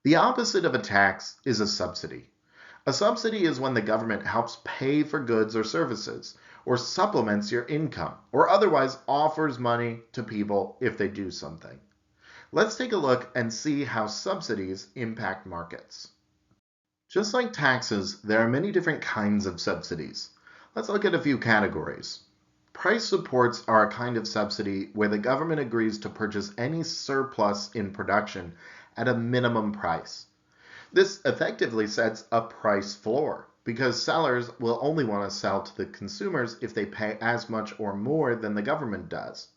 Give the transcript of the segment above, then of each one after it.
The opposite of a tax is a subsidy. A subsidy is when the government helps pay for goods or services, or supplements your income, or otherwise offers money to people if they do something. Let's take a look and see how subsidies impact markets. Just like taxes, there are many different kinds of subsidies. Let's look at a few categories. Price supports are a kind of subsidy where the government agrees to purchase any surplus in production at a minimum price. This effectively sets a price floor because sellers will only want to sell to the consumers if they pay as much or more than the government does.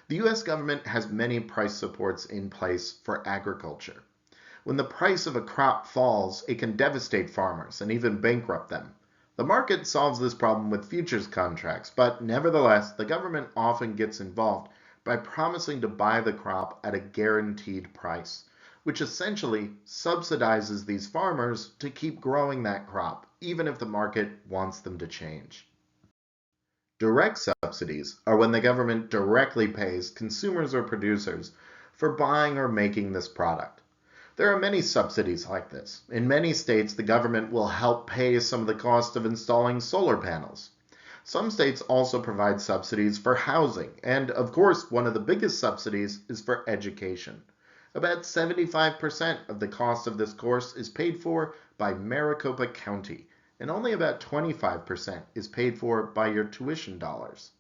The US government has many price supports in place for agriculture. When the price of a crop falls, it can devastate farmers and even bankrupt them. The market solves this problem with futures contracts, but nevertheless, the government often gets involved by promising to buy the crop at a guaranteed price, which essentially subsidizes these farmers to keep growing that crop, even if the market wants them to change. Direct subsidies are when the government directly pays consumers or producers for buying or making this product. There are many subsidies like this. In many states, the government will help pay some of the cost of installing solar panels. Some states also provide subsidies for housing, and of course, one of the biggest subsidies is for education. About 75% of the cost of this course is paid for by Maricopa County, and only about 25% is paid for by your tuition dollars.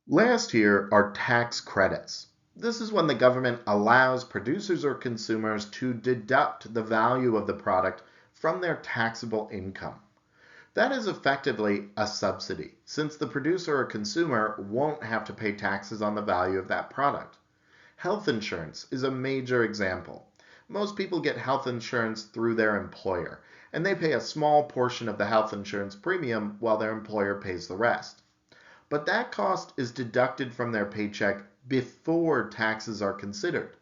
Last here are tax credits. This is when the government allows producers or consumers to deduct the value of the product from their taxable income. That is effectively a subsidy, since the producer or consumer won't have to pay taxes on the value of that product. Health insurance is a major example. Most people get health insurance through their employer, and they pay a small portion of the health insurance premium while their employer pays the rest. But that cost is deducted from their paycheck before taxes are considered.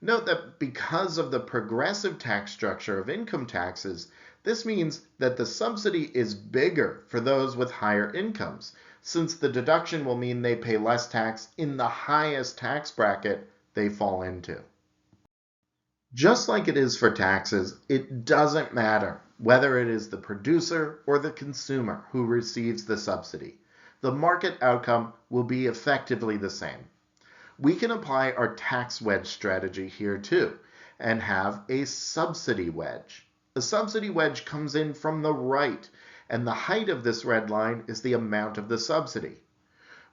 Note that because of the progressive tax structure of income taxes, this means that the subsidy is bigger for those with higher incomes, since the deduction will mean they pay less tax in the highest tax bracket they fall into. Just like it is for taxes, it doesn't matter whether it is the producer or the consumer who receives the subsidy. The market outcome will be effectively the same. We can apply our tax wedge strategy here too, and have a subsidy wedge. A subsidy wedge comes in from the right, and the height of this red line is the amount of the subsidy.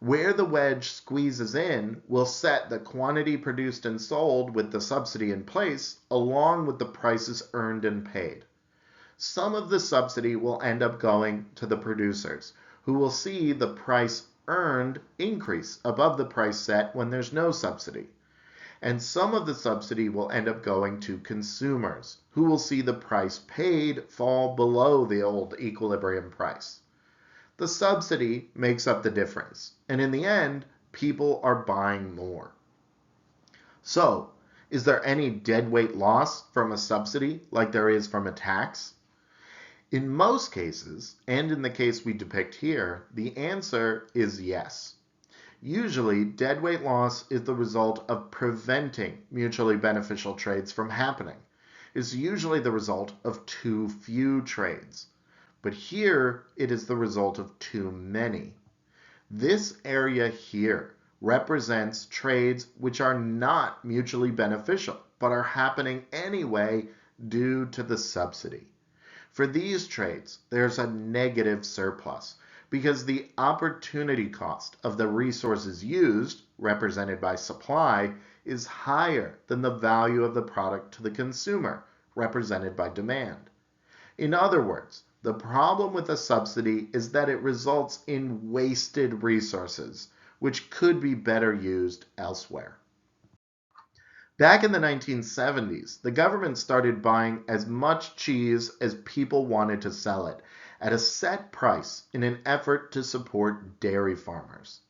Where the wedge squeezes in will set the quantity produced and sold with the subsidy in place, along with the prices earned and paid. Some of the subsidy will end up going to the producers, who will see the price earned increase above the price set when there's no subsidy. And some of the subsidy will end up going to consumers, who will see the price paid fall below the old equilibrium price. The subsidy makes up the difference, and in the end, people are buying more. So, is there any deadweight loss from a subsidy like there is from a tax? In most cases, and in the case we depict here, the answer is yes. Usually, deadweight loss is the result of preventing mutually beneficial trades from happening. It's usually the result of too few trades. But here, it is the result of too many. This area here represents trades which are not mutually beneficial, but are happening anyway due to the subsidy. For these trades, there's a negative surplus because the opportunity cost of the resources used, represented by supply, is higher than the value of the product to the consumer, represented by demand. In other words, the problem with a subsidy is that it results in wasted resources, which could be better used elsewhere. Back in the 1970s, the government started buying as much cheese as people wanted to sell it at a set price in an effort to support dairy farmers.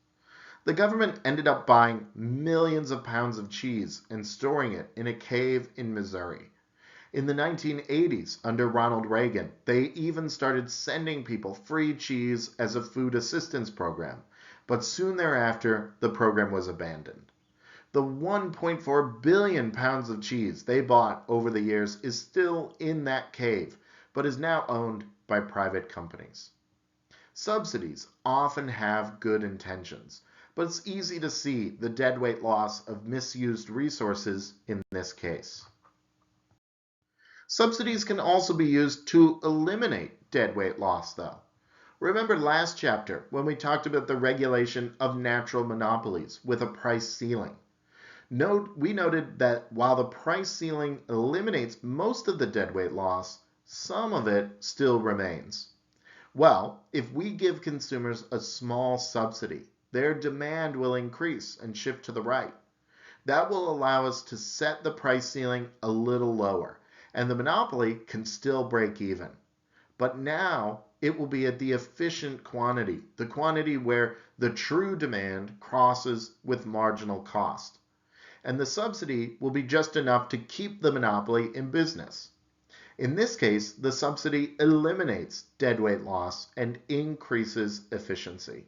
The government ended up buying millions of pounds of cheese and storing it in a cave in Missouri. In the 1980s, under Ronald Reagan, they even started sending people free cheese as a food assistance program, but soon thereafter, the program was abandoned. The 1.4 billion pounds of cheese they bought over the years is still in that cave, but is now owned by private companies. Subsidies often have good intentions, but it's easy to see the deadweight loss of misused resources in this case. Subsidies can also be used to eliminate deadweight loss, though. Remember last chapter when we talked about the regulation of natural monopolies with a price ceiling. We noted that while the price ceiling eliminates most of the deadweight loss, some of it still remains. Well, if we give consumers a small subsidy, their demand will increase and shift to the right. That will allow us to set the price ceiling a little lower, and the monopoly can still break even. But now it will be at the efficient quantity, the quantity where the true demand crosses with marginal cost. And the subsidy will be just enough to keep the monopoly in business. In this case, the subsidy eliminates deadweight loss and increases efficiency.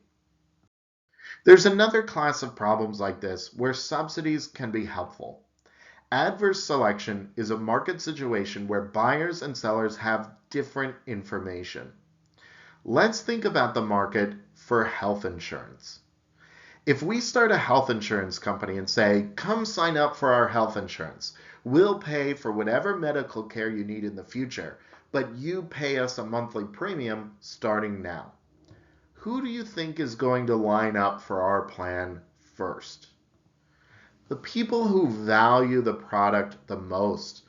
There's another class of problems like this where subsidies can be helpful. Adverse selection is a market situation where buyers and sellers have different information. Let's think about the market for health insurance. If we start a health insurance company and say, come sign up for our health insurance, we'll pay for whatever medical care you need in the future, but you pay us a monthly premium starting now. Who do you think is going to line up for our plan first? The people who value the product the most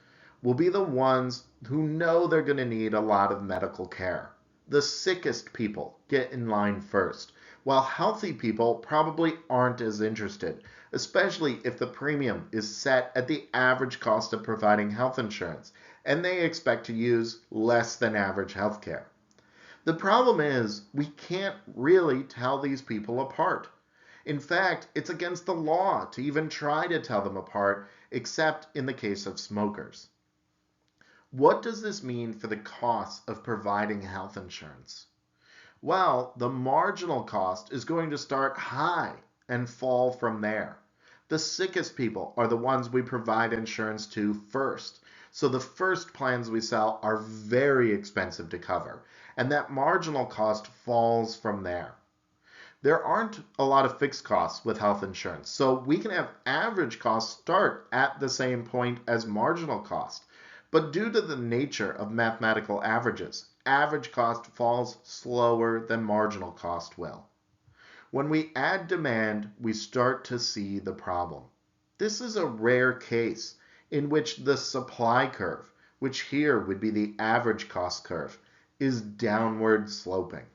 will be the ones who know they're going to need a lot of medical care. The sickest people get in line first, while healthy people probably aren't as interested, especially if the premium is set at the average cost of providing health insurance, and they expect to use less than average health care. The problem is we can't really tell these people apart. In fact, it's against the law to even try to tell them apart, except in the case of smokers. What does this mean for the cost of providing health insurance? Well, the marginal cost is going to start high and fall from there. The sickest people are the ones we provide insurance to first. So the first plans we sell are very expensive to cover, and that marginal cost falls from there. There aren't a lot of fixed costs with health insurance, so we can have average costs start at the same point as marginal cost. But due to the nature of mathematical averages, average cost falls slower than marginal cost will. When we add demand, we start to see the problem. This is a rare case in which the supply curve, which here would be the average cost curve, is downward sloping.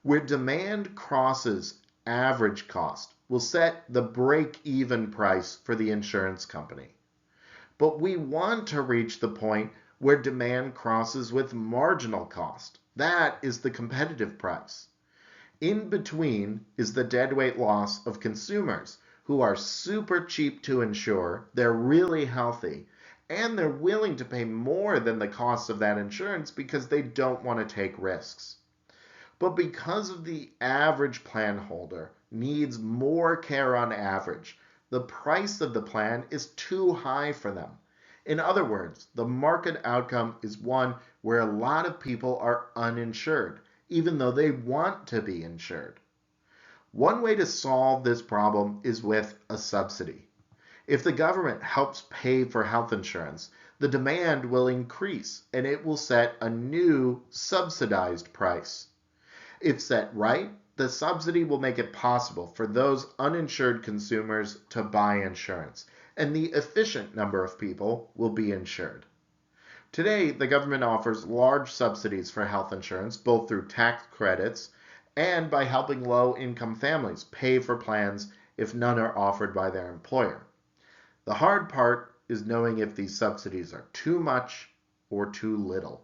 Where demand crosses average cost will set the break-even price for the insurance company. But we want to reach the point where demand crosses with marginal cost. That is the competitive price. In between is the deadweight loss of consumers who are super cheap to insure, they're really healthy, and they're willing to pay more than the cost of that insurance because they don't want to take risks. But because of the average plan holder needs more care on average, the price of the plan is too high for them. In other words, the market outcome is one where a lot of people are uninsured, even though they want to be insured. One way to solve this problem is with a subsidy. If the government helps pay for health insurance, the demand will increase and it will set a new subsidized price. If set right, the subsidy will make it possible for those uninsured consumers to buy insurance, and the efficient number of people will be insured. Today, the government offers large subsidies for health insurance, both through tax credits and by helping low-income families pay for plans if none are offered by their employer. The hard part is knowing if these subsidies are too much or too little.